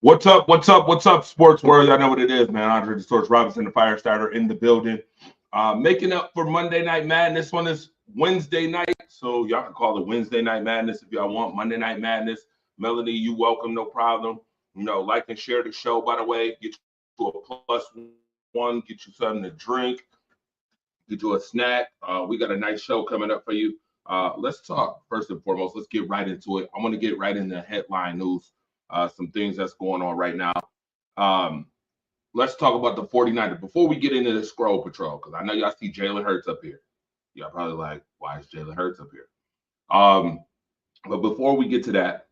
What's up? What's up? What's up, sports world? I know what it is, man. Andre the Source Robinson, the fire starter, in the building. Making up for Monday Night Madness. This one is Wednesday night, so y'all can call it Wednesday Night Madness if y'all want. Monday Night Madness. Melanie, you welcome, no problem. You know, like and share the show, by the way. Get you a +1, get you something to drink, get you a snack. We got a nice show coming up for you. Let's talk first and foremost. Let's get right into it. I want to get right into headline news. Some things that's going on right now. Um, let's talk about the 49ers before we get into the scroll patrol, because I know y'all see Jalen Hurts up here. Y'all probably like, why is Jalen Hurts up here? But before we get to that,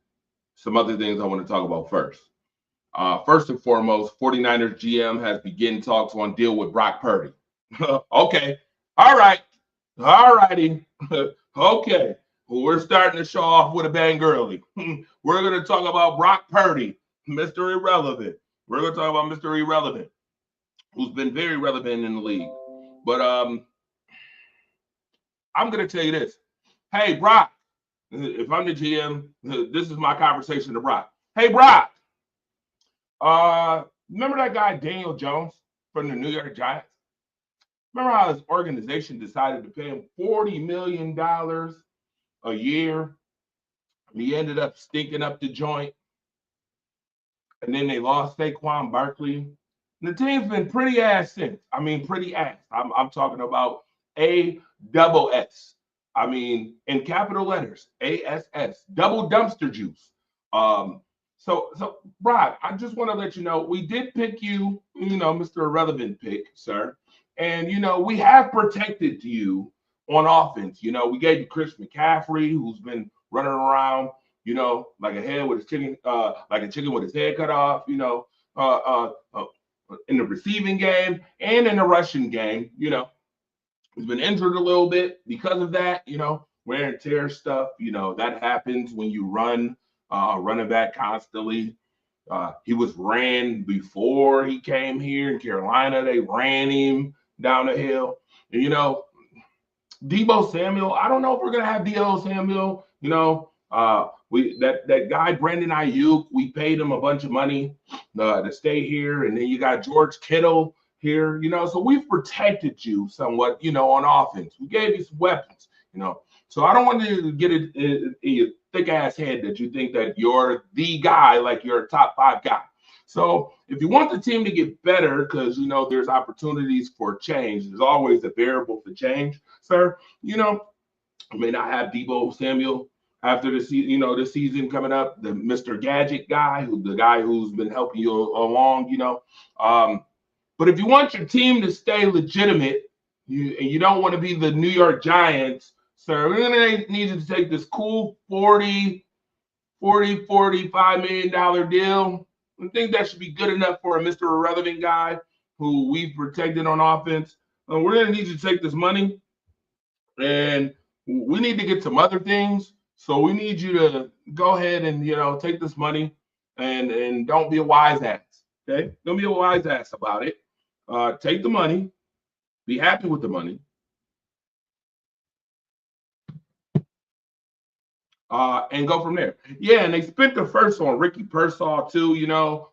some other things I want to talk about first. First and foremost, 49ers GM has begun talks on deal with Brock Purdy. Okay. All right. All righty. Okay. Well, we're starting to show off with a bang early. We're going to talk about Brock Purdy, Mr. Irrelevant. We're going to talk about Mr. Irrelevant, who's been very relevant in the league. But I'm going to tell you this. Hey, Brock, if I'm the GM, this is my conversation to Brock. Hey, Brock, remember that guy Daniel Jones from the New York Giants? Remember how his organization decided to pay him $40 million a year? And he ended up stinking up the joint. And then they lost Saquon Barkley. And the team's been pretty ass since. I mean, pretty ass. I'm talking about A-double-S. I mean, in capital letters, ASS, double dumpster juice. So, Brock, I just want to let you know, we did pick you, Mr. Irrelevant pick, sir. And, we have protected you on offense. We gave you Chris McCaffrey, who's been running around, like a head with his chicken, like a chicken with his head cut off, in the receiving game and in the rushing game. He's been injured a little bit because of that, wear and tear stuff. That happens when you run running back constantly. He was ran before he came here in Carolina. They ran him down the hill. And, Deebo Samuel, I don't know if we're going to have Deebo Samuel, that guy Brandon Ayuk, we paid him a bunch of money to stay here, and then you got George Kittle here, so we've protected you somewhat, on offense. We gave you some weapons, So I don't want you to get it in your thick ass head that you think that you're the guy, like you're a top 5 guy. So if you want the team to get better, because there's opportunities for change, there's always a variable for change, sir. I may not have Deebo Samuel after the season, this season coming up, the Mr. Gadget guy, the guy who's been helping you along, But if you want your team to stay legitimate, and you don't want to be the New York Giants, sir, we're going to need you to take this cool $45 million deal. I think that should be good enough for a Mr. Irrelevant guy who we've protected on offense. We're going to need you to take this money, and we need to get some other things. So we need you to go ahead and, take this money and don't be a wise ass. Okay? Don't be a wise ass about it. Take the money, be happy with the money. And go from there. Yeah, and they spent the first on Ricky Pearsall too,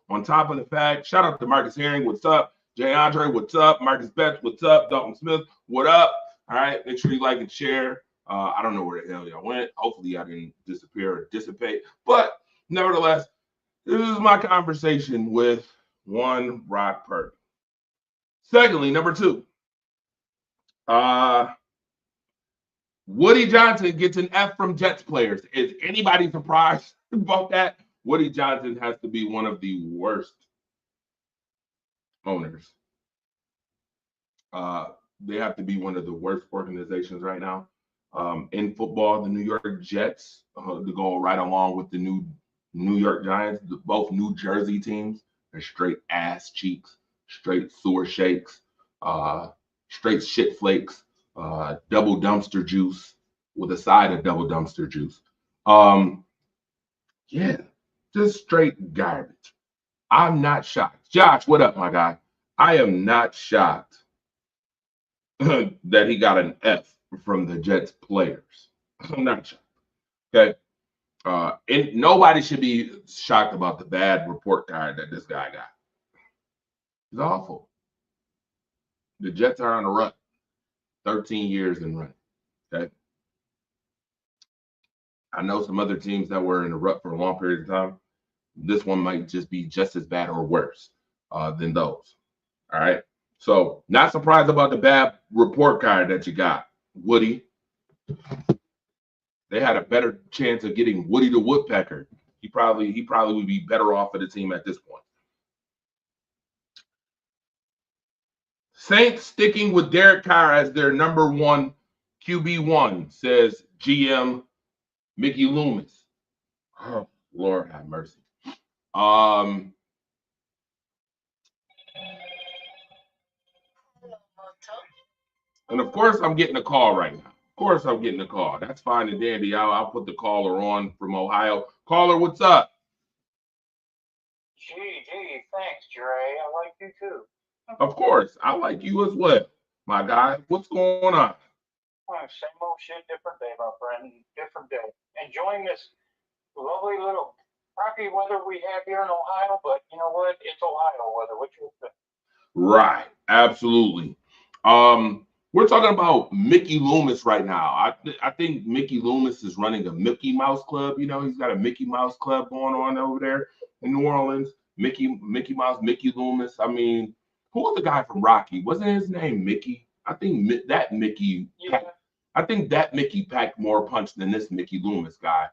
on top of the fact. Shout out to Marcus Herring, what's up? Jay Andre, what's up? Marcus Betts, what's up? Dalton Smith, what up? All right, make sure you like and share. I don't know where the hell y'all went. Hopefully I didn't disappear or dissipate. But nevertheless, this is my conversation with one Brock Purdy. Secondly, number 2. Woody Johnson gets an F from Jets players. Is anybody surprised about that? Woody Johnson has to be one of the worst owners. They have to be one of the worst organizations right now in football. The New York Jets to go right along with the New York Giants, both New Jersey teams. They're straight ass cheeks, straight sewer shakes, straight shit flakes. Double dumpster juice with a side of double dumpster juice. Yeah, just straight garbage. I'm not shocked. Josh, what up, my guy? I am not shocked that he got an F from the Jets players. I'm not shocked. Okay. And nobody should be shocked about the bad report card that this guy got. It's awful. The Jets are on a run. 13 years in running. Okay. I know some other teams that were in a rut for a long period of time. This one might just be just as bad or worse than those. All right. So not surprised about the bad report card that you got, Woody. They had a better chance of getting Woody the Woodpecker. He probably would be better off for the team at this point. Saints sticking with Derek Carr as their number 1 QB1, says GM Mickey Loomis. Oh, Lord have mercy. And of course, I'm getting a call right now. Of course, I'm getting a call. That's fine and dandy. I'll put the caller on from Ohio. Caller, what's up? Gee, thanks, Dre. I like you too. Of course, I like you as well, my guy. What's going on? Same old shit, different day, my friend. Different day. Enjoying this lovely little crappy weather we have here in Ohio, but you know what? It's Ohio weather. What you think? Right, absolutely. We're talking about Mickey Loomis right now. I think Mickey Loomis is running a Mickey Mouse Club. He's got a Mickey Mouse Club going on over there in New Orleans. Mickey Mouse, Mickey Loomis. I mean, who was the guy from Rocky? Wasn't his name Mickey? I think that Mickey. Yeah. I think that Mickey packed more punch than this Mickey Loomis guy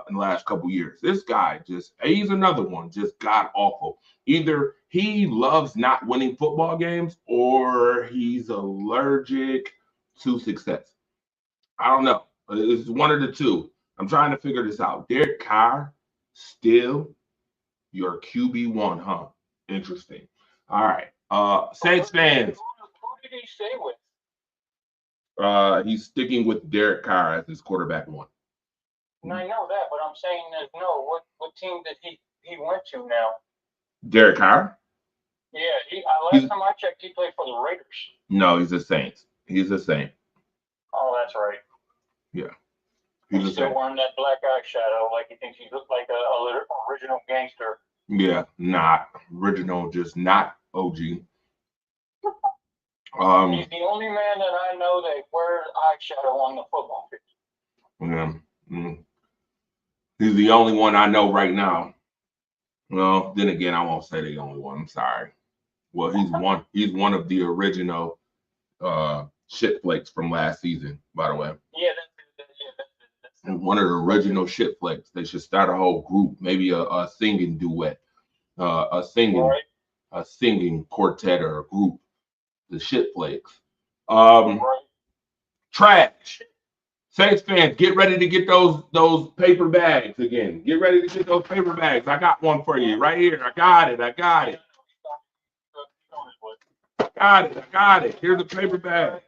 in the last couple years. This guy he's another one, just god awful. Either he loves not winning football games or he's allergic to success. I don't know. It's one of the two. I'm trying to figure this out. Derek Carr, still your QB1, huh? Interesting. All right. Saints fans. Who did he stay with? He's sticking with Derek Carr as his quarterback 1. And I know that, but I'm saying that what team did he went to now? Derek Carr? Yeah, last time I checked, he played for the Raiders. No, he's a Saint. He's a Saint. Oh, that's right. Yeah. He's still wearing that black eyeshadow like he thinks he looks like a original gangster. Yeah, not original, just not OG. He's the only man that I know that wears eyeshadow on the football field. Yeah. He's the only one I know right now. Well, then again, I won't say the only one. I'm sorry. Well, he's one of the original shit flakes from last season, by the way. Yeah, that's one of the original shit flakes. They should start a whole group, maybe a singing duet, a singing quartet or a group. The shit flakes. Trash. Saints fans, get ready to get those paper bags again. Get ready to get those paper bags. I got one for you right here. I got it. I got it. Here's the paper bag. I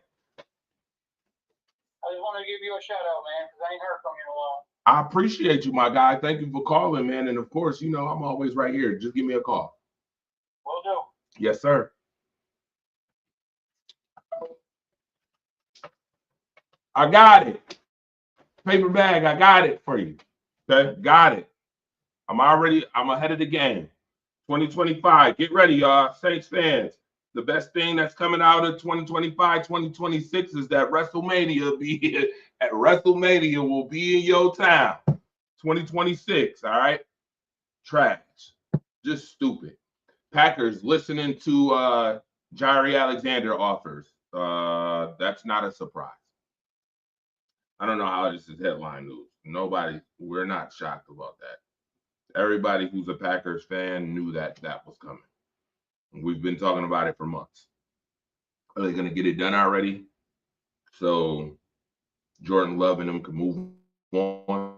just want to give you a shout out, man, because I ain't heard from you in a while. I appreciate you, my guy. Thank you for calling, man. And of course, you know, I'm always right here. Just give me a call. Will do. Yes, sir. I got it. Paper bag, I got it for you. Okay, got it. I'm ahead of the game. 2025. Get ready, y'all. Saints fans. The best thing that's coming out of 2025, 2026 is that WrestleMania will be in your town. 2026, all right? Trash. Just stupid. Packers listening to Jaire Alexander offers. That's not a surprise. I don't know how this is headline news. We're not shocked about that. Everybody who's a Packers fan knew that was coming. We've been talking about it for months. Are they going to get it done already? So Jordan Love and them can move on.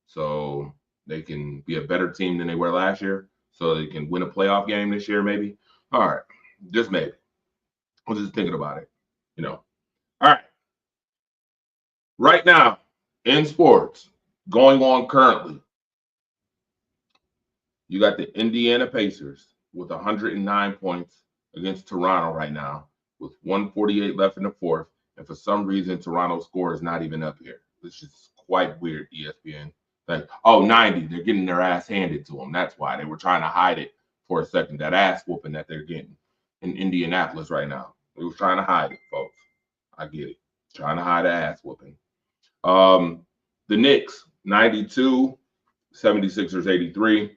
So they can be a better team than they were last year. So they can win a playoff game this year, maybe. All right. Just maybe. I was just thinking about it. You know. All right. Right now, in sports, going on currently, you got the Indiana Pacers with 109 points against Toronto right now, with 148 left in the fourth. And for some reason, Toronto's score is not even up here. This is quite weird, ESPN. 90. They're getting their ass handed to them. That's why they were trying to hide it for a second. That ass whooping that they're getting in Indianapolis right now. They were trying to hide it, folks. I get it. Trying to hide the ass whooping. The Knicks, 92, 76ers, 83.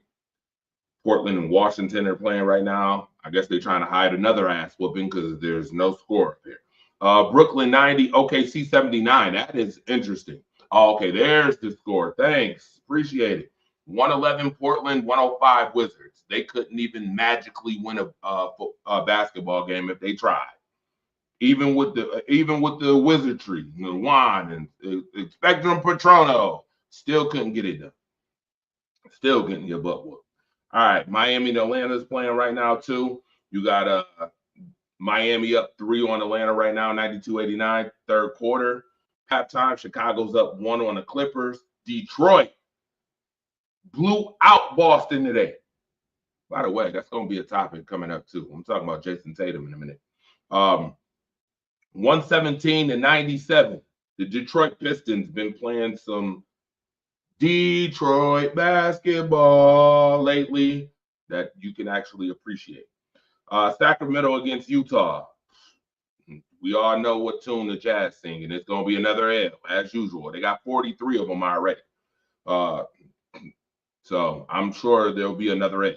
Portland and Washington are playing right now. I guess they're trying to hide another ass whooping because there's no score up here. Brooklyn, 90, OKC, 79. That is interesting. Oh, okay, there's the score. Thanks. Appreciate it. 111 Portland, 105 Wizards. They couldn't even magically win a basketball game if they tried. Even with the wizardry, the wand and Spectrum Patrono, still couldn't get it done. Still getting your butt whooped. All right, Miami and Atlanta's playing right now too. You got Miami up 3 on Atlanta right now, 92-89, third quarter. Halftime, Chicago's up 1 on the Clippers. Detroit blew out Boston today. By the way, that's going to be a topic coming up too. I'm talking about Jason Tatum in a minute. 117-97. The Detroit Pistons been playing some Detroit basketball lately that you can actually appreciate. Sacramento against Utah. We all know what tune the Jazz sing, and it's going to be another L, as usual. They got 43 of them already. So I'm sure there'll be another L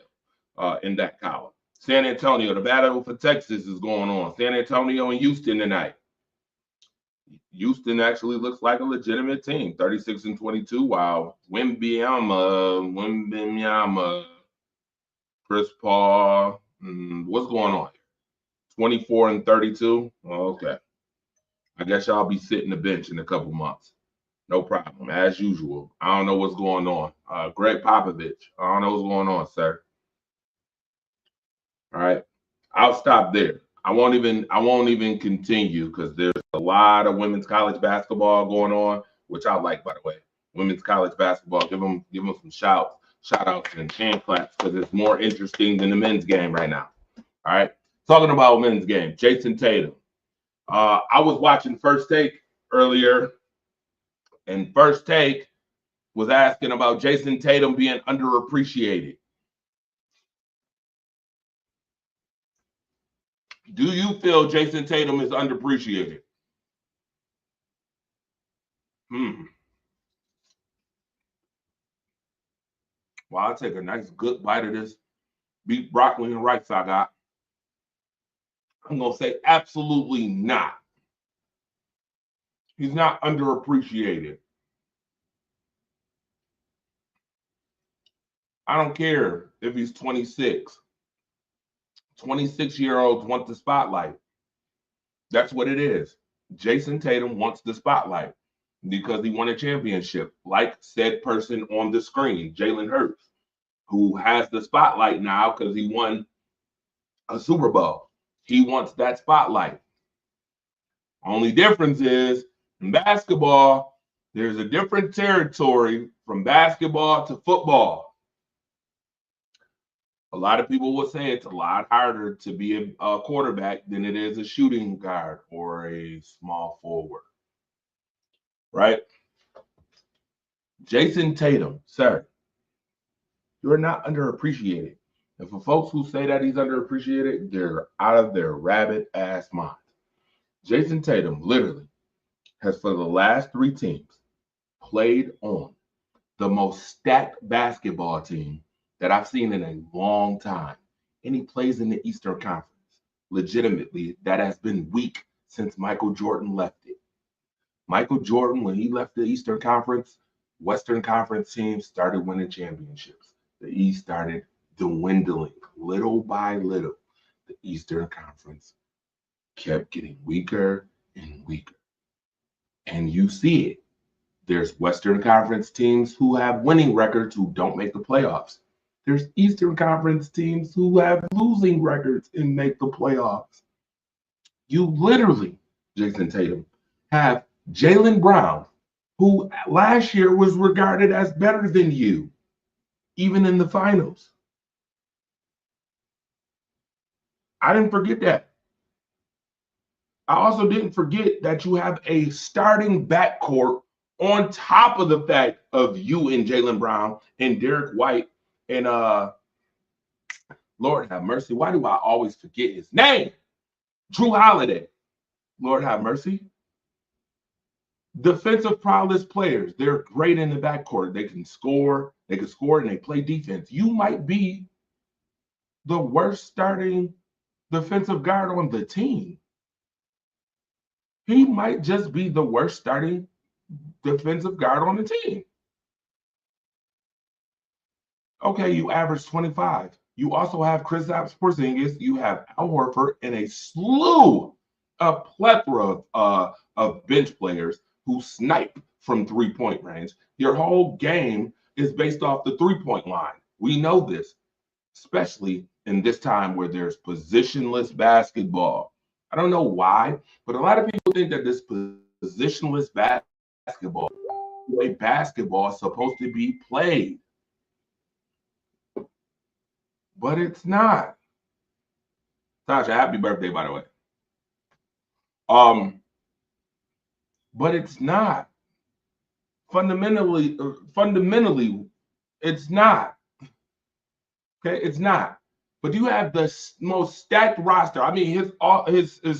in that column. San Antonio, the battle for Texas is going on. San Antonio and Houston tonight. Houston actually looks like a legitimate team, 36-22, while Wembanyama, Chris Paul, what's going on here? 24-32. Okay. I guess y'all be sitting the bench in a couple months. No problem, as usual. I don't know what's going on. Greg Popovich, I don't know what's going on, sir. All right, I'll stop there. I won't even continue because there's a lot of women's college basketball going on, which I like, by the way. Women's college basketball, give them some shout outs and hand claps because it's more interesting than the men's game right now. All right, talking about men's game, Jason Tatum. I was watching First Take earlier, And First Take was asking about Jason Tatum being underappreciated. Do you feel Jason Tatum is underappreciated? Well, I'll take a nice good bite of this beef broccoli and rice I got. I'm going to say absolutely not. He's not underappreciated. I don't care if he's 26. 26-year-olds want the spotlight. That's what it is. Jason Tatum wants the spotlight because he won a championship, like said person on the screen, Jalen Hurts, who has the spotlight now because he won a Super Bowl. He wants that spotlight. Only difference is in basketball, there's a different territory from basketball to football. A lot of people will say it's a lot harder to be a quarterback than it is a shooting guard or a small forward. Right? Jason Tatum, sir, you're not underappreciated. And for folks who say that he's underappreciated, they're out of their rabbit ass minds. Jason Tatum literally has, for the last 3 teams, played on the most stacked basketball team that I've seen in a long time. And he plays in the Eastern Conference. Legitimately, that has been weak since Michael Jordan left it. Michael Jordan, when he left the Eastern Conference, Western Conference teams started winning championships. The East started dwindling little by little. The Eastern Conference kept getting weaker and weaker. And you see it. There's Western Conference teams who have winning records who don't make the playoffs. There's Eastern Conference teams who have losing records and make the playoffs. You literally, Jason Tatum, have Jaylen Brown, who last year was regarded as better than you, even in the finals. I didn't forget that. I also didn't forget that you have a starting backcourt on top of the fact of you and Jaylen Brown and Derek White and Lord have mercy. Why do I always forget his name? Drew Holiday. Lord have mercy. Defensive prowess players. They're great in the backcourt. They can score. They can score and they play defense. You might be the worst starting defensive guard on the team. He might just be the worst starting defensive guard on the team. Okay, you average 25. You also have Kristaps Porzingis. You have Al Horford and a plethora of bench players who snipe from three-point range. Your whole game is based off the three-point line. We know this, especially in this time where there's positionless basketball. I don't know why, but a lot of people think that this positionless basketball, the way basketball is supposed to be played. But it's not. Sasha, happy birthday, by the way. But it's not. Fundamentally, it's not. Okay, it's not. But you have the most stacked roster. I mean, his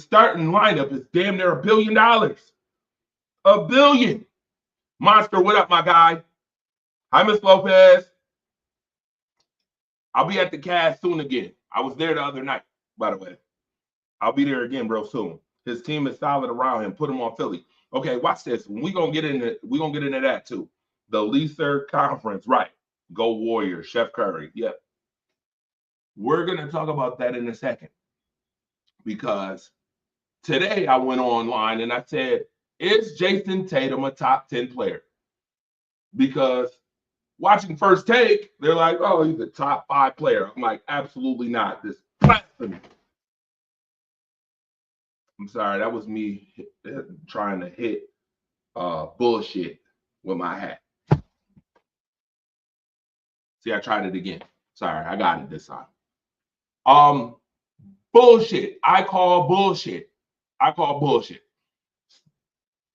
starting lineup is damn near $1 billion. $1 billion. Monster, what up, my guy? Hi, Miss Lopez. I'll be at the Cavs soon again. I was there the other night, by the way. I'll be there again real soon. His team is solid around him. Put him on Philly. Okay, watch this. We're gonna get into that too. The Eastern Conference, right? Go Warriors, Chef Curry. Yep. We're gonna talk about that in a second. Because today I went online and I said, is Jason Tatum a top 10 player? Because watching First Take, they're like, oh, he's a top 5 player. I'm like, absolutely not. This blasphemy. I'm sorry, that was me trying to hit bullshit with my hat. See, I tried it again. Sorry, I got it this time. Bullshit. I call bullshit.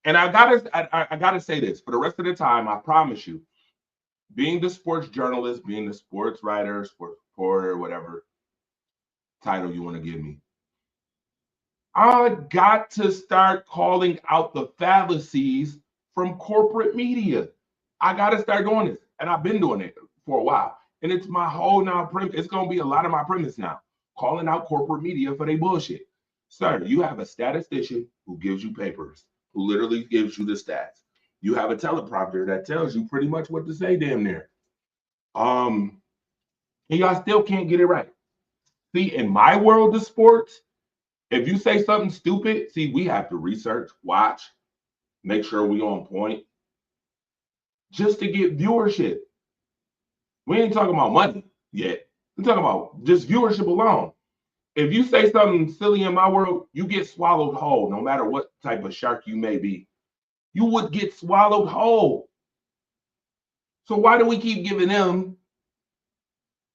And I gotta say this for the rest of the time. I promise you, being the sports journalist, being the sports writer, sports reporter, whatever title you want to give me, I got to start calling out the fallacies from corporate media. I got to start doing this. And I've been doing it for a while. And it's my whole now premise. It's going to be a lot of my premise now, calling out corporate media for their bullshit. Sir, you have a statistician who gives you papers, who literally gives you the stats. You have a teleprompter that tells you pretty much what to say damn near. And y'all still can't get it right. See, in my world of sports, if you say something stupid, see, we have to research, watch, make sure we on point, just to get viewership. We ain't talking about money yet. We're talking about just viewership alone. If you say something silly in my world, you get swallowed whole, no matter what type of shark you may be. You would get swallowed whole. So why do we keep giving them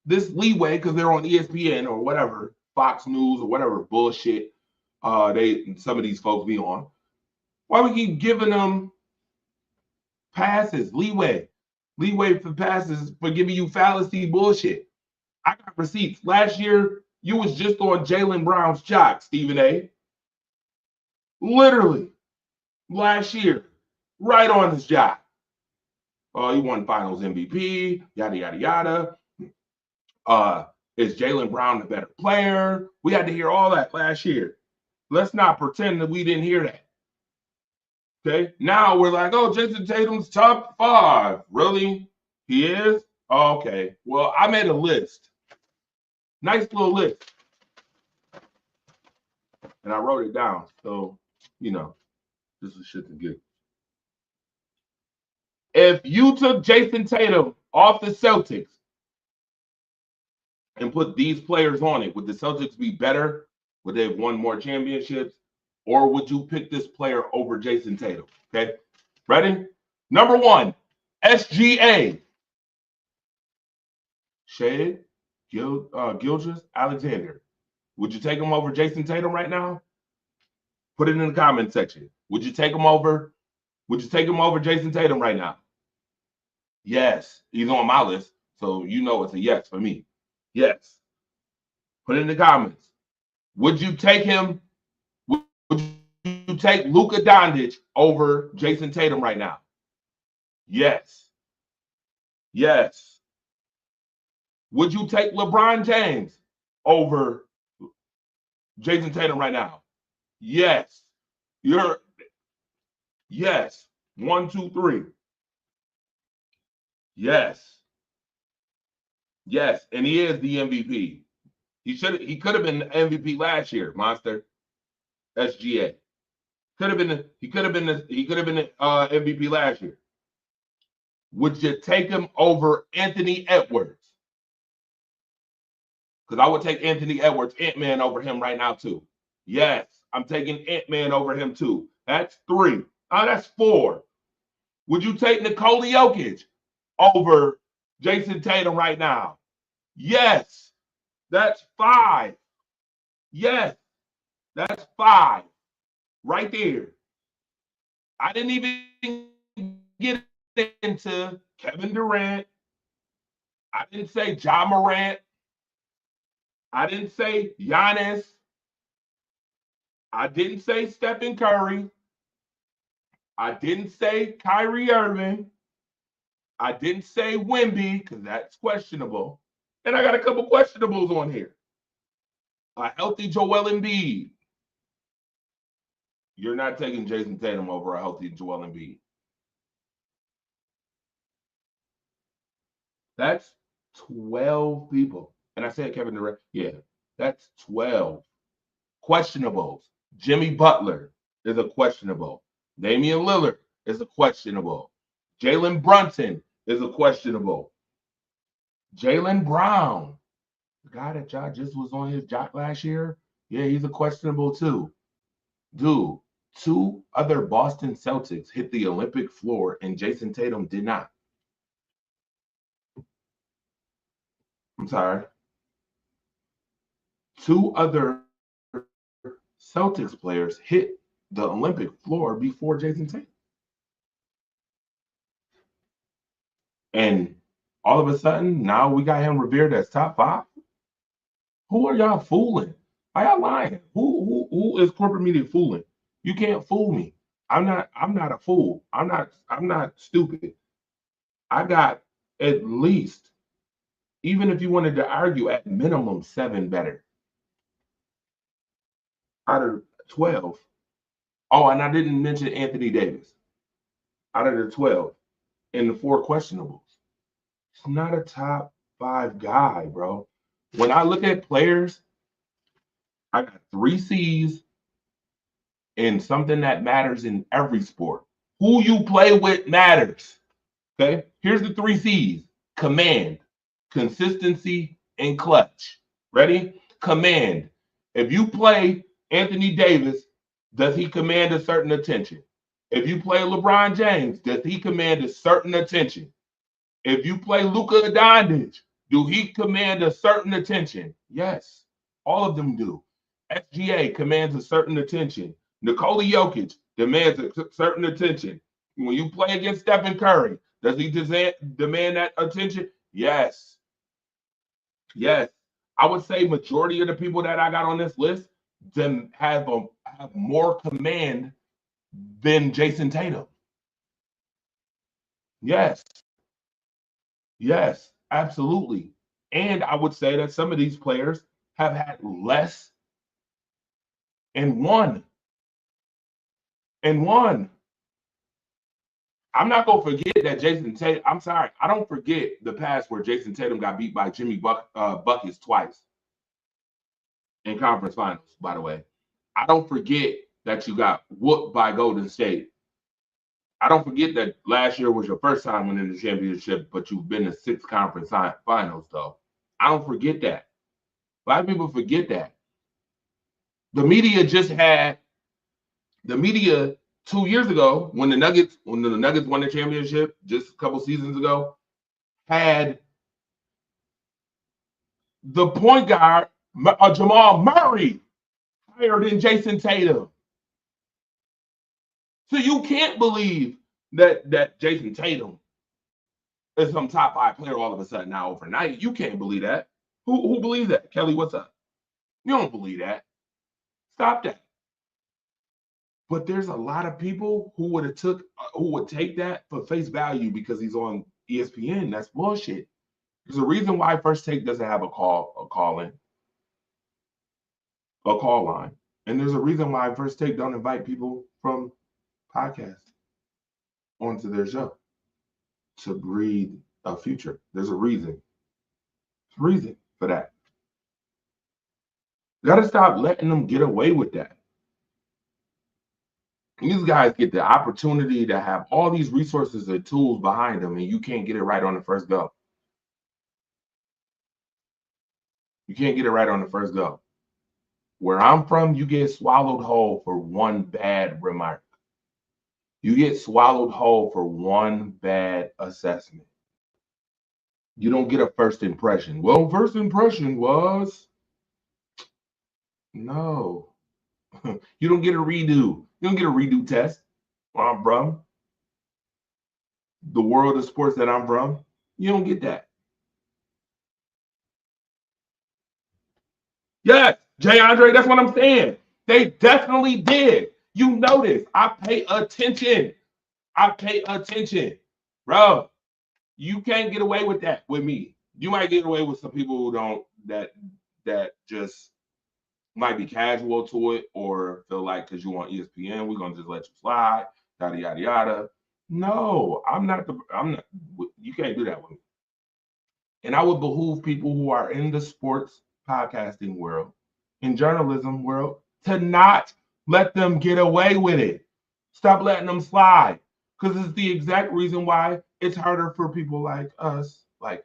this leeway because they're on ESPN or whatever, Fox News or whatever bullshit some of these folks be on? Why we keep giving them passes, leeway for passes for giving you fallacy bullshit? I got receipts. Last year, you was just on Jaylen Brown's jock, Stephen A. Literally, last year, right on his jock. Oh, he won Finals MVP, yada yada yada. Is Jaylen Brown the better player? We had to hear all that last year. Let's not pretend that we didn't hear that. Okay, now we're like, oh, Jason Tatum's top 5. Really? He is? Oh, okay. Well, I made a list. Nice little list. And I wrote it down. So, this is shit to get. If you took Jason Tatum off the Celtics and put these players on it, would the Celtics be better? Would they have won more championships? Or would you pick this player over Jason Tatum? Okay. Ready? Number 1, SGA. Shea Gilgeous-Alexander. Would you take him over Jason Tatum right now? Put it in the comment section. Would you take him over Jason Tatum right now? Yes. He's on my list. So it's a yes for me. Yes. Put it in the comments. Would you take him? Would you take Luka Doncic over Jason Tatum right now? Yes. Yes. Would you take LeBron James over Jason Tatum right now? Yes. Yes. 1, 2, 3. Yes. Yes. And he is the MVP. He could have been the MVP last year, Monster. SGA. He could have been the MVP last year. Would you take him over Anthony Edwards? Because I would take Anthony Edwards, Ant-Man, over him right now, too. Yes, I'm taking Ant-Man over him, too. That's 3. That's 4. Would you take Nikola Jokic over Jason Tatum right now? Yes, that's 5. Yes, that's 5. Right there. I didn't even get into Kevin Durant. I didn't say Ja Morant. I didn't say Giannis. I didn't say Stephen Curry. I didn't say Kyrie Irving. I didn't say Wemby because that's questionable. And I got a couple questionables on here. A healthy Joel Embiid. You're not taking Jason Tatum over a healthy Joel Embiid. That's 12 people. And I said Kevin Durant. Yeah, that's 12. Questionables. Jimmy Butler is a questionable. Damian Lillard is a questionable. Jalen Brunson is a questionable. Jaylen Brown, the guy that y'all just was on his jock last year, yeah, he's a questionable too. Dude, 2 other Boston Celtics hit the Olympic floor and Jason Tatum did not. I'm sorry. 2 other Celtics players hit the Olympic floor before Jason Tatum. And all of a sudden, now we got him revered as top 5. Who are y'all fooling? Are y'all lying? Who is corporate media fooling? You can't fool me. I'm not a fool. I'm not stupid. I got at least, even if you wanted to argue, at minimum 7 better out of 12. Oh, and I didn't mention Anthony Davis. Out of the 12 and the 4 questionables. It's not a top 5 guy, bro. When I look at players, I got 3 C's in something that matters in every sport. Who you play with matters. Okay? Here's the 3 C's: command, consistency, and clutch. Ready? Command. If you play Anthony Davis, does he command a certain attention? If you play LeBron James, does he command a certain attention? If you play Luka Doncic, do he command a certain attention? Yes, all of them do. SGA commands a certain attention. Nikola Jokic demands a certain attention. When you play against Stephen Curry, does he demand that attention? Yes. Yes. I would say majority of the people that I got on this list have more command than Jason Tatum. Yes. Yes, absolutely. And I would say that some of these players have had less and won. I'm not going to forget that Jason Tatum, I'm sorry, I don't forget the past where Jason Tatum got beat by Jimmy Buckets twice in conference finals, by the way. I don't forget that you got whooped by Golden State. I don't forget that last year was your first time winning the championship, but you've been to 6 conference finals, though. I don't forget that. A lot of people forget that. The media 2 years ago, when the Nuggets won the championship just a couple seasons ago, had the point guard Jamal Murray higher than Jason Tatum. So you can't believe that Jason Tatum is some top 5 player all of a sudden now overnight. You can't believe that. Who believes that? Kelly, what's up? You don't believe that. Stop that. But there's a lot of people who would take that for face value because he's on ESPN. That's bullshit. There's a reason why First Take doesn't have a call line. And there's a reason why First Take don't invite people from podcasts onto their show to breed a future. There's a reason. There's a reason for that. You got to stop letting them get away with that. These guys get the opportunity to have all these resources and tools behind them, and you can't get it right on the first go. You can't get it right on the first go. Where I'm from, you get swallowed whole for one bad remark. You get swallowed whole for one bad assessment. You don't get a first impression. Well, first impression was no. You don't get a redo. You don't get a redo test where I'm from. The world of sports that I'm from, you don't get that. Yes, Jay Andre, that's what I'm saying. They definitely did. You notice. I pay attention. Bro, you can't get away with that with me. You might get away with some people who don't, that just might be casual to it or feel like because you want ESPN, we're gonna just let you slide, yada yada yada. No, I'm not. You can't do that with me. And I would behoove people who are in the sports podcasting world, in journalism world, to not let them get away with it. Stop letting them slide, because it's the exact reason why it's harder for people like us, like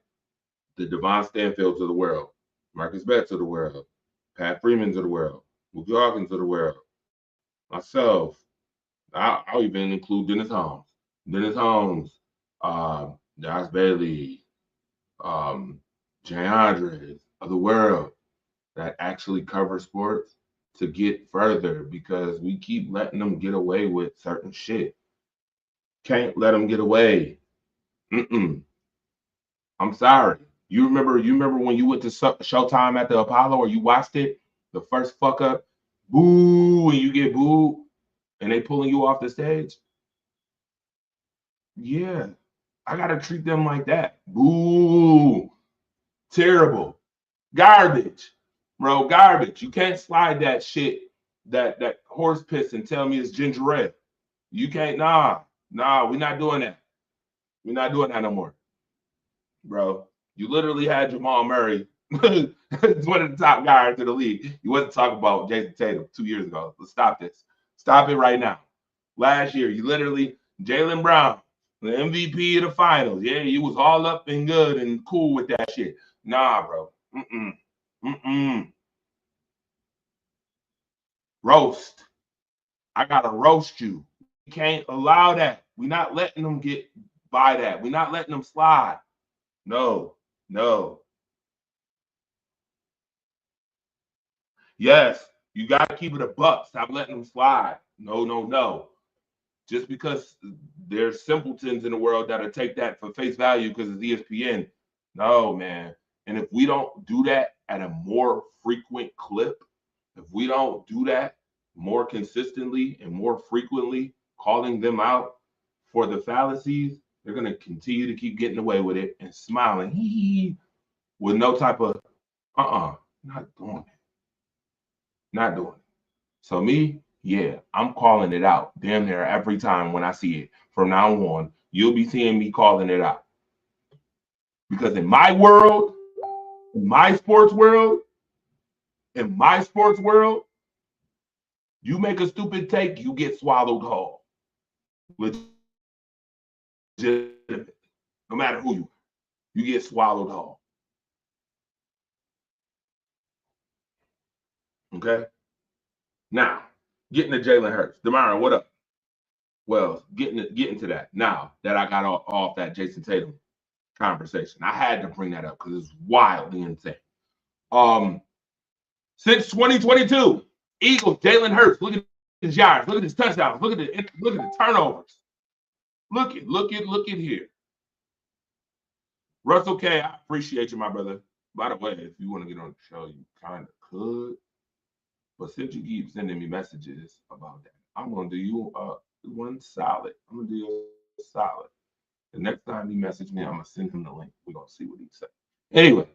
the Devon Stanfields of the world, Marcus Betts of the world, Pat Freemans of the world, Mookie Hawkins of the world, myself. I'll even include Dennis Holmes, Josh Bailey, Jay Andres of the world that actually cover sports. to get further because we keep letting them get away with certain shit. Can't let them get away. I'm sorry. You remember when you went to Showtime at the Apollo or you watched it? The first fuck up, boo, and you get booed, and they pulling you off the stage. Yeah, I gotta treat them like that. Boo, terrible, garbage, bro, garbage. You can't slide that shit, that horse piss, and tell me it's ginger ale. You can't. Nah, we're not doing that. We're not doing that no more, bro. You literally had Jamal Murray. It's one of the top guys in the league. You wasn't talking about Jason Tatum 2 years ago. Let's stop this. Stop it right now. Last year, you literally Jaylen Brown, the MVP of the finals. Yeah, you was all up and good and cool with that shit. Nah, bro. Roast. I gotta roast you. You can't allow that. We're not letting them get by that. We're not letting them slide. No. Yes, you got to keep it a buck. Stop letting them slide. No. Just because there's simpletons in the world that'll take that for face value because it's ESPN. No, man. And if we don't do that at a more frequent clip, if we don't do that more consistently and more frequently, calling them out for the fallacies, they're going to continue to keep getting away with it and smiling with no type of, not doing it. Not doing it. So me, yeah, I'm calling it out damn near every time when I see it. From now on, you'll be seeing me calling it out. Because in my world, in my sports world, you make a stupid take, you get swallowed whole. Legitimate. No matter who you get swallowed whole. Okay? Now, getting to Jalen Hurts. Damara, what up? Well, getting to that. Now that I got off that Jason Tatum conversation, I had to bring that up because it's wildly insane. Since 2022, Eagles, Jalen Hurts, look at his yards, look at his touchdowns, look at the turnovers. Look at here. Russell K, I appreciate you, my brother. By the way, if you want to get on the show, you kind of could. But since you keep sending me messages about that, I'm gonna do you one solid. I'm gonna do you a solid. The next time he message me, I'm gonna send him the link. We're gonna see what he said. Anyway,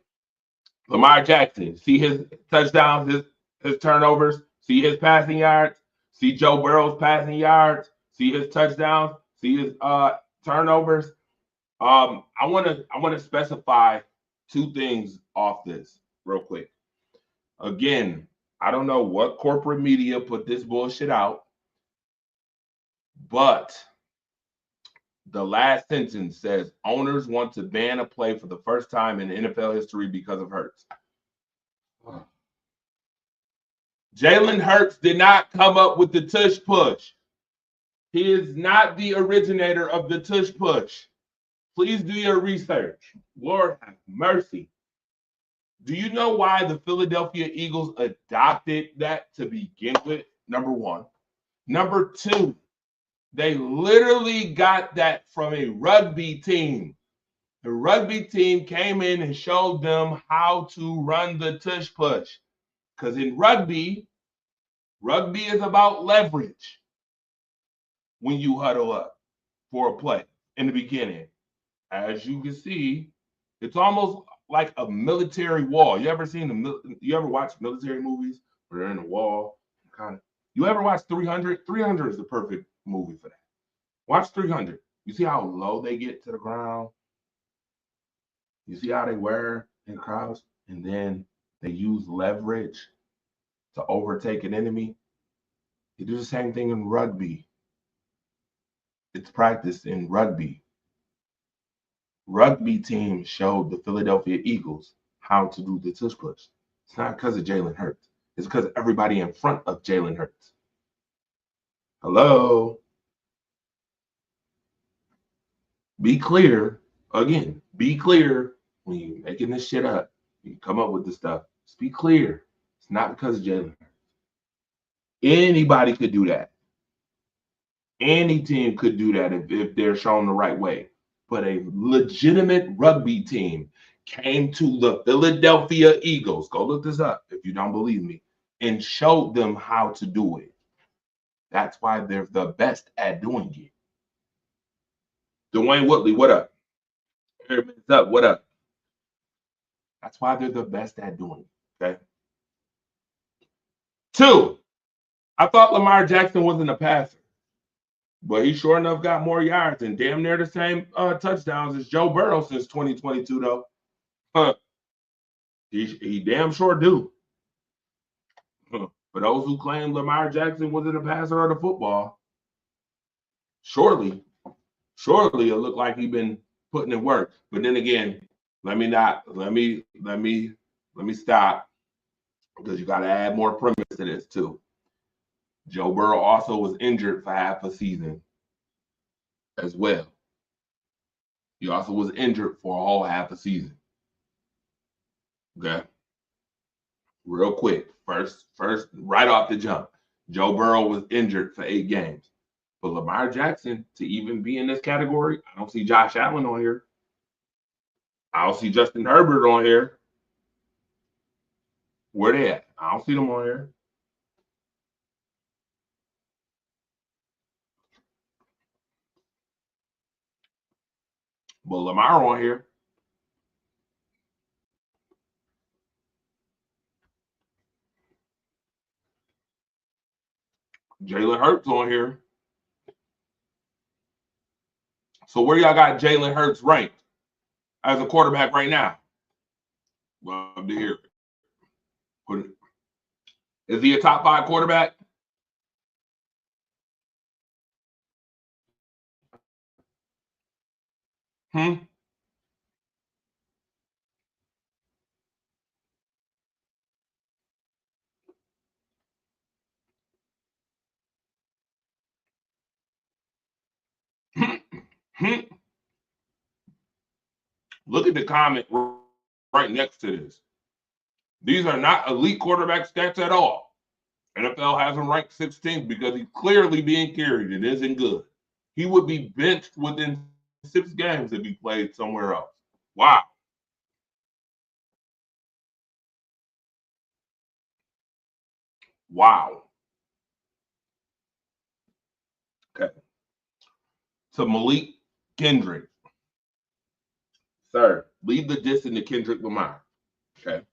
Lamar Jackson, see his touchdowns, his turnovers, see his passing yards, see Joe Burrow's passing yards, see his touchdowns, see his turnovers. I want to specify two things off this real quick. Again, I don't know what corporate media put this bullshit out, but the last sentence says owners want to ban a play for the first time in NFL history because of Hurts. Jalen Hurts did not come up with the tush push. He is not the originator of the tush push. Please do your research. Lord have mercy. Do you know why the Philadelphia Eagles adopted that to begin with? Number one. Number two, they literally got that from a rugby team. The rugby team came in and showed them how to run the tush push. Because in rugby is about leverage when you huddle up for a play in the beginning. As you can see, it's almost like a military wall. You ever watch military movies where they're in a wall? You ever watch 300? 300 is the perfect movie for that. Watch 300. You see how low they get to the ground? You see how they wear and crouch? And then they use leverage to overtake an enemy. They do the same thing in rugby. It's practiced in rugby. Rugby teams showed the Philadelphia Eagles how to do the tush push. It's not because of Jalen Hurts. It's because of everybody in front of Jalen Hurts. Hello? Be clear. Again, be clear when you're making this shit up. You come up with this stuff. Just be clear. It's not because of Jalen Hurts. Anybody could do that. Any team could do that if they're shown the right way. But a legitimate rugby team came to the Philadelphia Eagles, go look this up if you don't believe me, and showed them how to do it. That's why they're the best at doing it. Dwayne Woodley, what up? What's up? What up? That's why they're the best at doing it. Okay. 2, I thought Lamar Jackson wasn't a passer, but he sure enough got more yards and damn near the same touchdowns as Joe Burrow since 2022, though. Huh. He damn sure do. Huh. For those who claim Lamar Jackson wasn't a passer of the football, surely it looked like he'd been putting in work. But then again, let me stop, because you got to add more premise to this too. Joe Burrow also was injured for half a season as well. He also was injured for a whole half a season. Okay. Real quick, first, right off the jump, Joe Burrow was injured for 8 games. But Lamar Jackson, to even be in this category, I don't see Josh Allen on here. I don't see Justin Herbert on here. Where they at? I don't see them on here. But Lamar on here. Jalen Hurts on here. So where y'all got Jalen Hurts ranked as a quarterback right now? Love to hear it. Is he a top 5 quarterback? Look at the comment right next to this. These are not elite quarterback stats at all. NFL has him ranked 16th because he's clearly being carried. It isn't good. He would be benched within 6 games if he played somewhere else. Wow. Wow. Okay. So Malik Kendrick. Sir, leave the diss into Kendrick Lamar. Okay.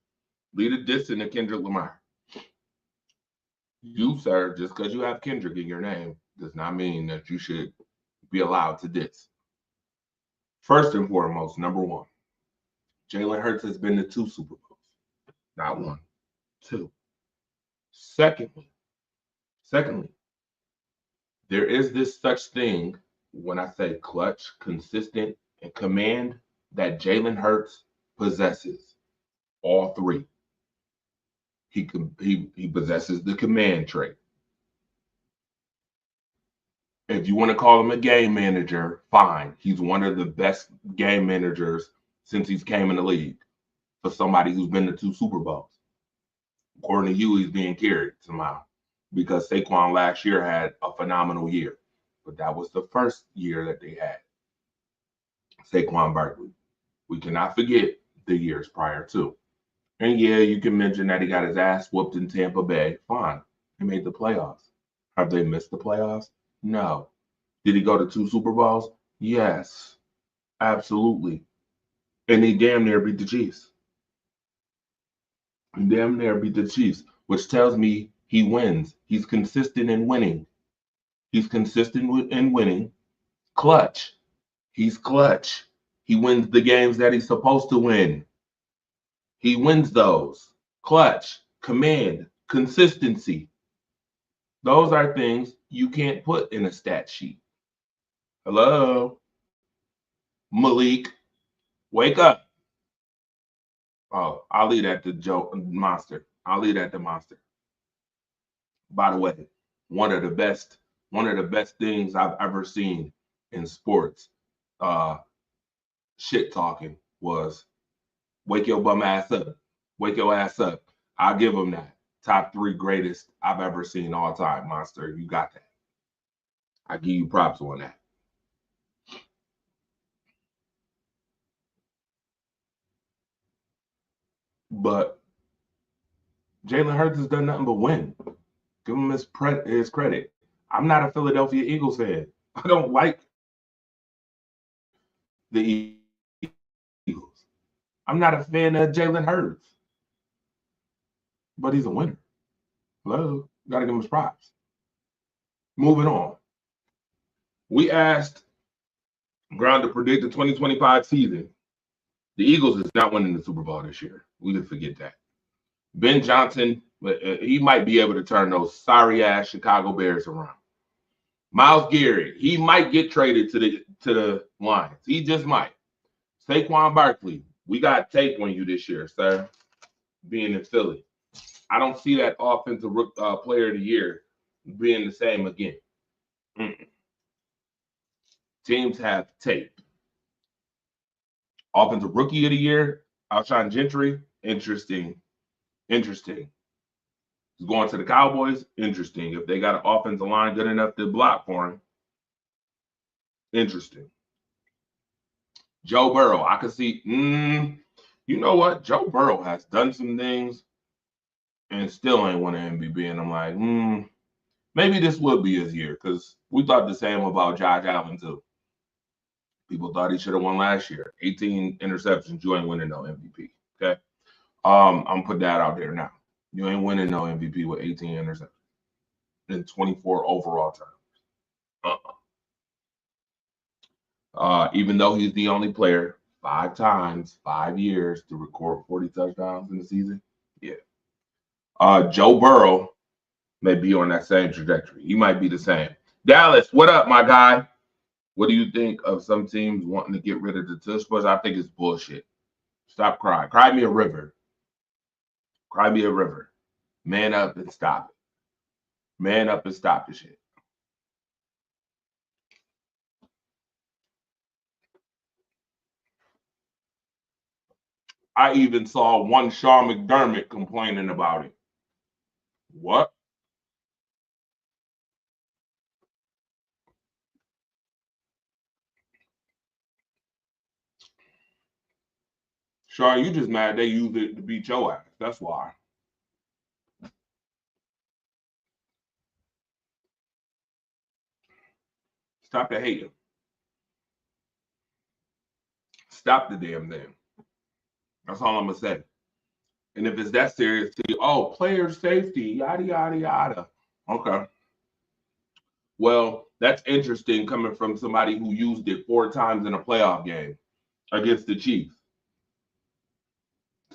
Leave the diss into Kendrick Lamar. You, sir, just because you have Kendrick in your name does not mean that you should be allowed to diss. First and foremost, number 1, Jalen Hurts has been to 2 Super Bowls. Not 1, 2. Secondly, there is this such thing when I say clutch, consistent, and command that Jalen Hurts possesses. All 3. He possesses the command trait. If you want to call him a game manager, fine. He's one of the best game managers since he's came in the league for somebody who's been to 2 Super Bowls. According to you, he's being carried somehow because Saquon last year had a phenomenal year. But that was the first year that they had Saquon Barkley. We cannot forget the years prior to. And yeah, you can mention that he got his ass whooped in Tampa Bay. Fine. He made the playoffs. Have they missed the playoffs? No. Did he go to 2 Super Bowls? Yes. Absolutely. And he damn near beat the Chiefs. Which tells me he wins. He's consistent in winning. Clutch. He's clutch. He wins the games that he's supposed to win. He wins those. Clutch, command, consistency. Those are things you can't put in a stat sheet. Hello? Malik, wake up. Oh, I'll leave that to Monster. By the way, one of the best things I've ever seen in sports, shit talking, was wake your bum ass up. Wake your ass up. I'll give him that. top 3 greatest I've ever seen all time. Monster, you got that. I give you props on that. But Jalen Hurts has done nothing but win. Give him his credit. I'm not a Philadelphia Eagles fan. I don't like the Eagles. I'm not a fan of Jalen Hurts. But he's a winner. Hello. Got to give him his props. Moving on. We asked Ground to predict the 2025 season. The Eagles is not winning the Super Bowl this year. We can forget that. Ben Johnson, he might be able to turn those sorry-ass Chicago Bears around. Myles Garrett, he might get traded to the Lions. He just might. Saquon Barkley, we got tape on you this year, sir, being in Philly. I don't see that offensive player of the year being the same again. Teams have tape. Offensive rookie of the year, Alshon Gentry, interesting. He's going to the Cowboys, interesting. If they got an offensive line good enough to block for him, interesting. Joe Burrow, I could see, you know what? Joe Burrow has done some things and still ain't won an MVP. And I'm like, maybe this will be his year, because we thought the same about Josh Allen too. People thought he should have won last year. 18 interceptions, you ain't winning no MVP. Okay. I'm putting that out there now. You ain't winning no MVP with 18 interceptions in 24 overall terms. Even though he's the only player 5 times, 5 years to record 40 touchdowns in the season. Yeah. Joe Burrow may be on that same trajectory. He might be the same. Dallas, what up, my guy? What do you think of some teams wanting to get rid of the tush push? I think it's bullshit. Stop crying. Cry me a river. Cry me a river. Man up and stop it. Man up and stop the shit. I even saw one Sean McDermott complaining about it. What? Sean, you just mad they used it to beat your ass. That's why. Stop the hating. Stop the damn thing. That's all I'm going to say. And if it's that serious, player safety, yada, yada, yada. Okay. Well, that's interesting coming from somebody who used it 4 times in a playoff game against the Chiefs.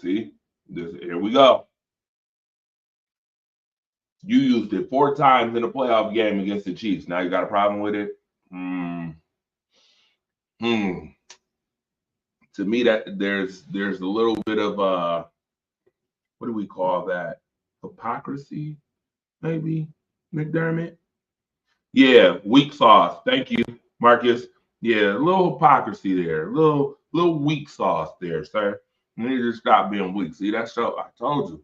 See? Here we go. You used it 4 times in a playoff game against the Chiefs. Now you got a problem with it? To me, that there's a little bit of what do we call that? Hypocrisy, maybe, McDermott? Yeah, weak sauce. Thank you, Marcus. Yeah, a little hypocrisy there. A little weak sauce there, sir. You need to stop being weak. See, that's so I told you.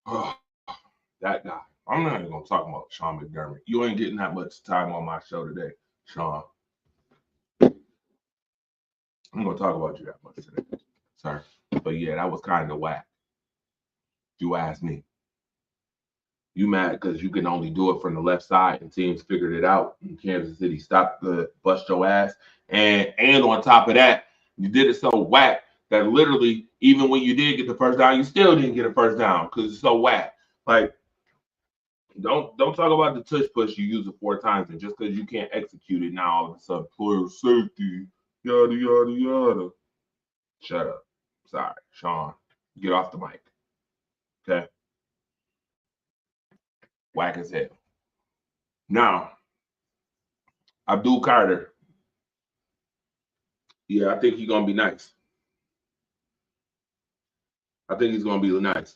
Oh, that guy. I'm not even gonna talk about Sean McDermott. You ain't getting that much time on my show today, Sean. I'm gonna talk about you that much today, sir. But yeah, that was kind of whack. If you ask me. You mad because you can only do it from the left side, and teams figured it out. And Kansas City stopped the bust your ass, and on top of that, you did it so whack that literally, even when you did get the first down, you still didn't get a first down because it's so whack. Like, don't talk about the tush push you use it 4 times, and just because you can't execute it now, all of a sudden, player safety, yada yada yada. Shut up. Sorry, Sean. Get off the mic. Okay. Whack as hell. Now, Abdul Carter. Yeah, I think he's going to be nice. I think he's going to be nice.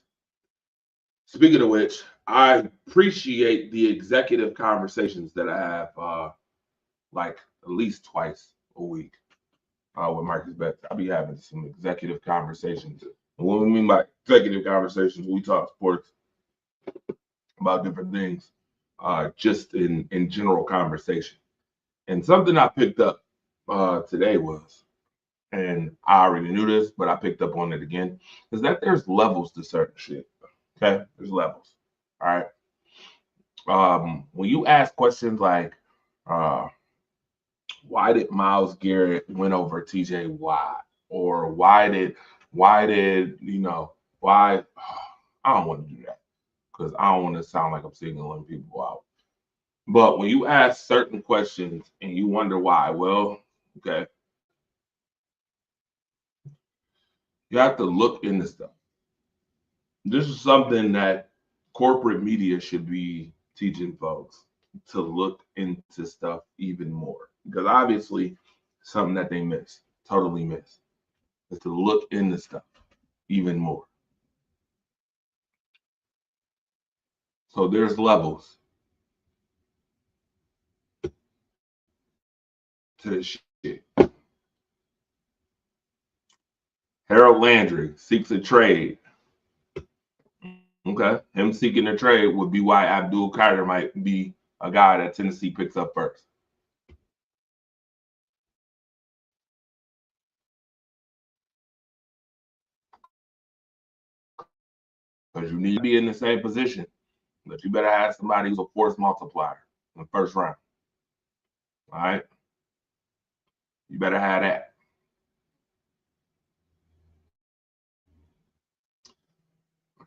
Speaking of which, I appreciate the executive conversations that I have like at least twice a week with Marcus Betts. I'll be having some executive conversations. And what we mean by executive conversations, we talk sports about different things, just in general conversation. And something I picked up today was, and I already knew this, but I picked up on it again, is that there's levels to certain shit. Okay, there's levels. All right. When you ask questions like, why did Myles Garrett win over TJ Watt, or why did why? I don't want to do that because I don't want to sound like I'm singling people out. But when you ask certain questions and you wonder why, well, okay, you have to look into stuff. This is something that corporate media should be teaching folks to look into stuff even more, because obviously something that they miss, totally miss, is to look into stuff even more. So there's levels to this shit. Harold Landry seeks a trade. Okay, him seeking a trade would be why Abdul Carter might be a guy that Tennessee picks up first. Because you need to be in the same position, but you better have somebody who's a force multiplier in the first round. All right, you better have that.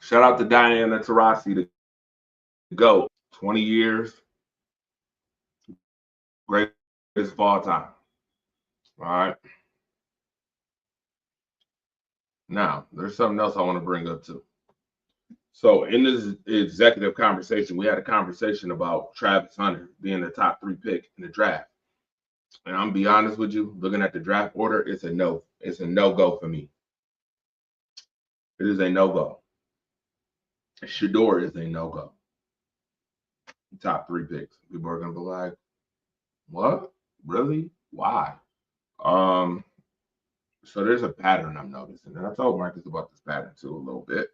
Shout out to Diana Taurasi, the GOAT. 20 years, greatest of all time. All right. Now, there's something else I want to bring up too. So, in this executive conversation, we had a conversation about Travis Hunter being the top 3 pick in the draft. And I'm gonna be honest with you, looking at the draft order, it's a no. It's a no-go for me. It is a no-go. Shedeur is a no-go. Top 3 picks. People are gonna be like, what? Really? Why? So there's a pattern I'm noticing, and I told Marcus about this pattern too a little bit.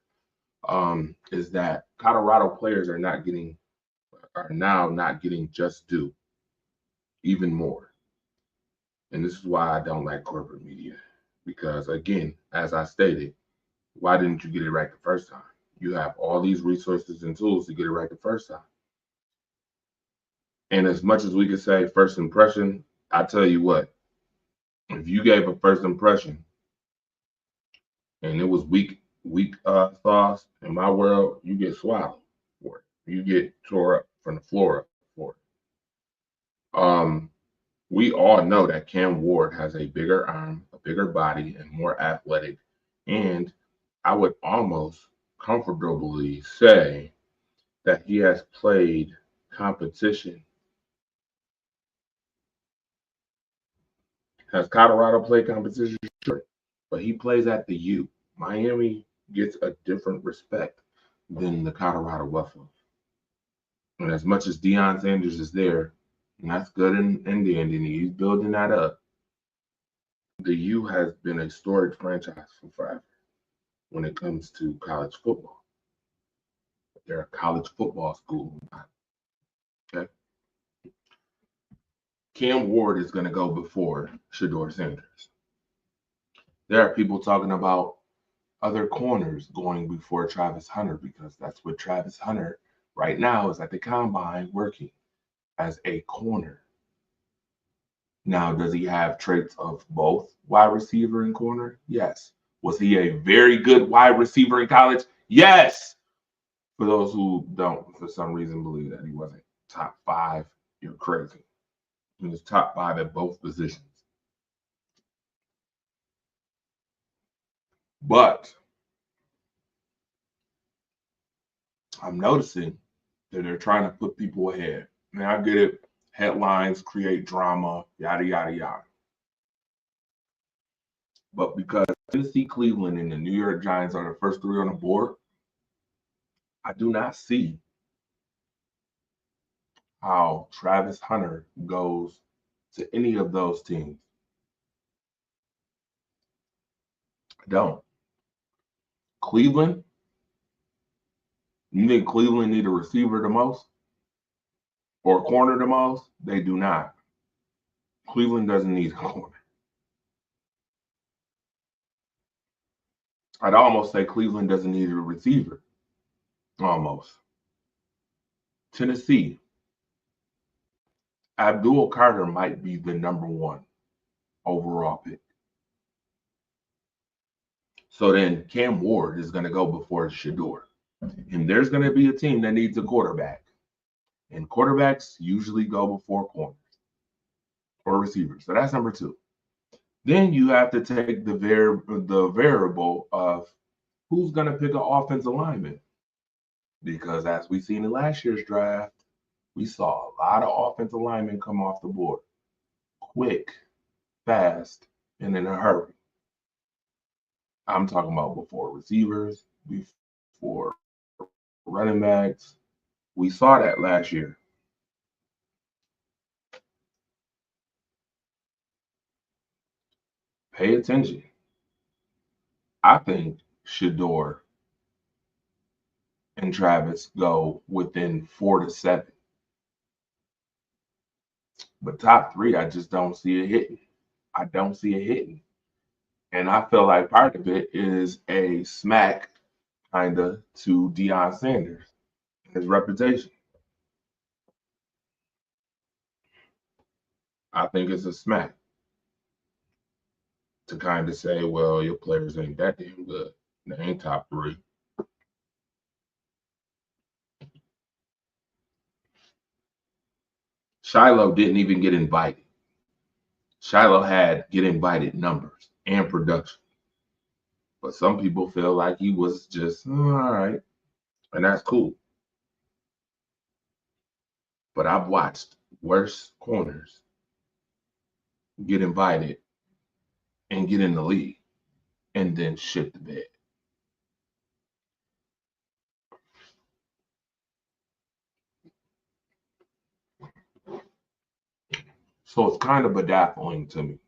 Is that Colorado players are now not getting just due, even more. And this is why I don't like corporate media. Because again, as I stated, why didn't you get it right the first time? You have all these resources and tools to get it right the first time. And as much as we could say first impression, I tell you what, if you gave a first impression and it was weak sauce in my world, you get swallowed for it. You get tore up from the floor up for it. We all know that Cam Ward has a bigger arm, a bigger body, and more athletic. And I would almost comfortably say that he has played competition. Has Colorado played competition? Sure. But he plays at the U. Miami gets a different respect than the Colorado Buffaloes. And as much as Deion Sanders is there, and that's good in the end, and he's building that up, the U has been a storied franchise for forever when it comes to college football. They're a college football school. Okay. Cam Ward is going to go before Shedeur Sanders. There are people talking about other corners going before Travis Hunter because that's what Travis Hunter right now is at the combine working as a corner. Now, does he have traits of both wide receiver and corner? Yes. Was he a very good wide receiver in college? Yes. For those who don't, for some reason, believe that he wasn't top 5, you're crazy. He was top 5 at both positions. But I'm noticing that they're trying to put people ahead. Now, I get it. Headlines create drama, yada, yada, yada. But because Tennessee, Cleveland, and the New York Giants are the first 3 on the board, I do not see how Travis Hunter goes to any of those teams. I don't. Cleveland, You think Cleveland need a receiver the most or a corner the most? They do not. Cleveland doesn't need a corner. I'd almost say Cleveland doesn't need a receiver. Almost. Tennessee. Abdul Carter might be the number 1 overall pick. So then Cam Ward is going to go before Shedeur. And there's going to be a team that needs a quarterback. And quarterbacks usually go before corners or receivers. So that's number 2. Then you have to take the variable of who's going to pick an offensive lineman. Because as we seen in last year's draft, we saw a lot of offensive linemen come off the board quick, fast, and in a hurry. I'm talking about before receivers, before running backs. We saw that last year. Pay attention. I think Shedeur and Travis go within 4 to 7. But top 3, I just don't see it hitting. I don't see it hitting. And I feel like part of it is a smack, kind of, to Deion Sanders, his reputation. I think it's a smack to kind of say, well, your players ain't that damn good. They ain't top 3. Shiloh didn't even get invited. Shiloh had get invited numbers and production. But some people feel like he was just, all right. And that's cool. But I've watched worse corners get invited and get in the league and then shit the bed. So it's kind of bedazzling to me.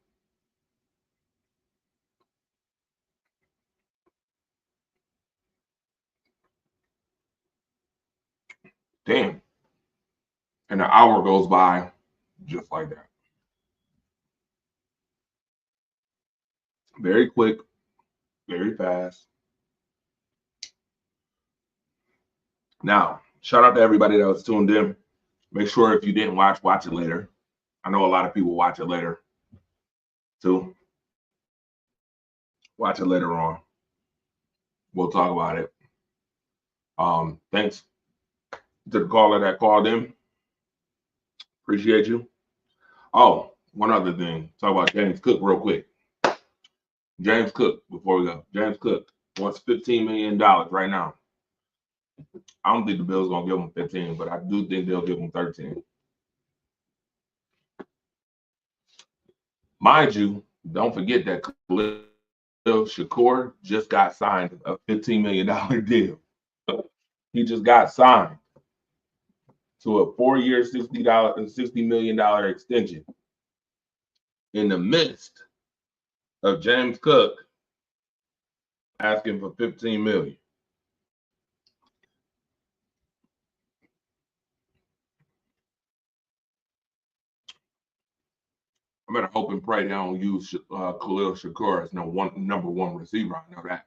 Damn. And an hour goes by just like that. Very quick, very fast. Now, shout out to everybody that was tuned in. Make sure if you didn't watch it later. I know a lot of people watch it later too. Watch it later on. We'll talk about it. Thanks to the caller that called in. Appreciate you. Oh, one other thing. Talk about James Cook real quick. James Cook, before we go. James Cook wants $15 million right now. I don't think the Bills going to give him 15, but I do think they'll give him 13. Mind you, don't forget that Khalil Shakur just got signed a $15 million deal. He just got signed to a 4-year, $60 million extension in the midst of James Cook asking for $15 million. I better hope and pray they don't use Khalil Shakur as number 1 receiver. I know that.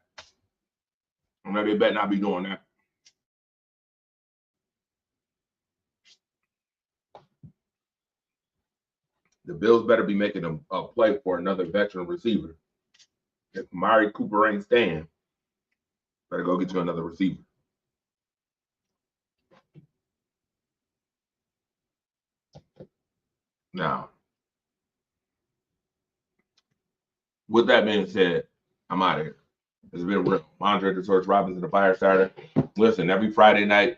I know they better not be doing that. The Bills better be making a play for another veteran receiver. If Amari Cooper ain't staying, better go get you another receiver. Now, with that being said, I'm out of here. It's been real. Andre the Torch Robinson, the fire starter. Listen, every Friday night,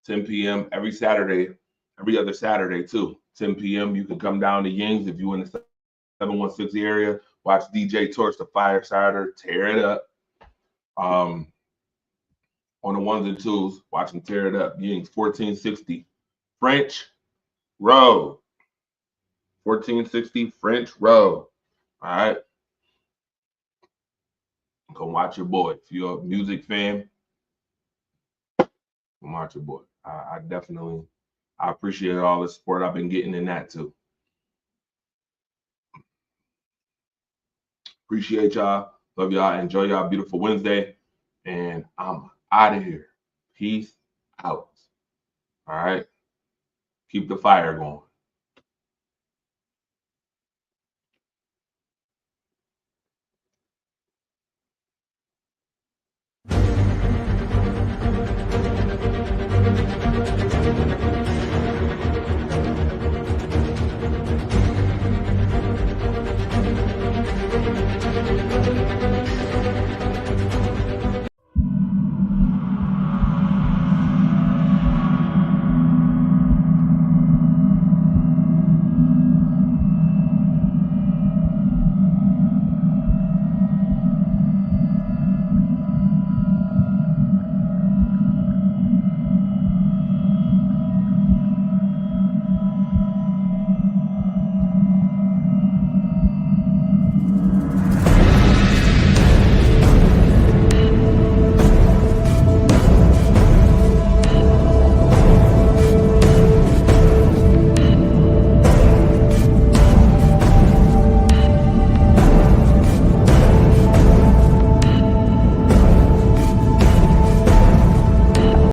10 p.m., every Saturday, every other Saturday too, 10 p.m., you can come down to Yings if you're in the 716 area. Watch DJ Torch, the fire starter, tear it up. On the 1s and 2s, watch him tear it up. Yings, 1460 French Road. 1460 French Road. All right. Come watch your boy. If you're a music fan, from Archer Boy. I appreciate all the support I've been getting in that too. Appreciate y'all. Love y'all. Enjoy y'all beautiful Wednesday. And I'm out of here. Peace out. All right. Keep the fire going.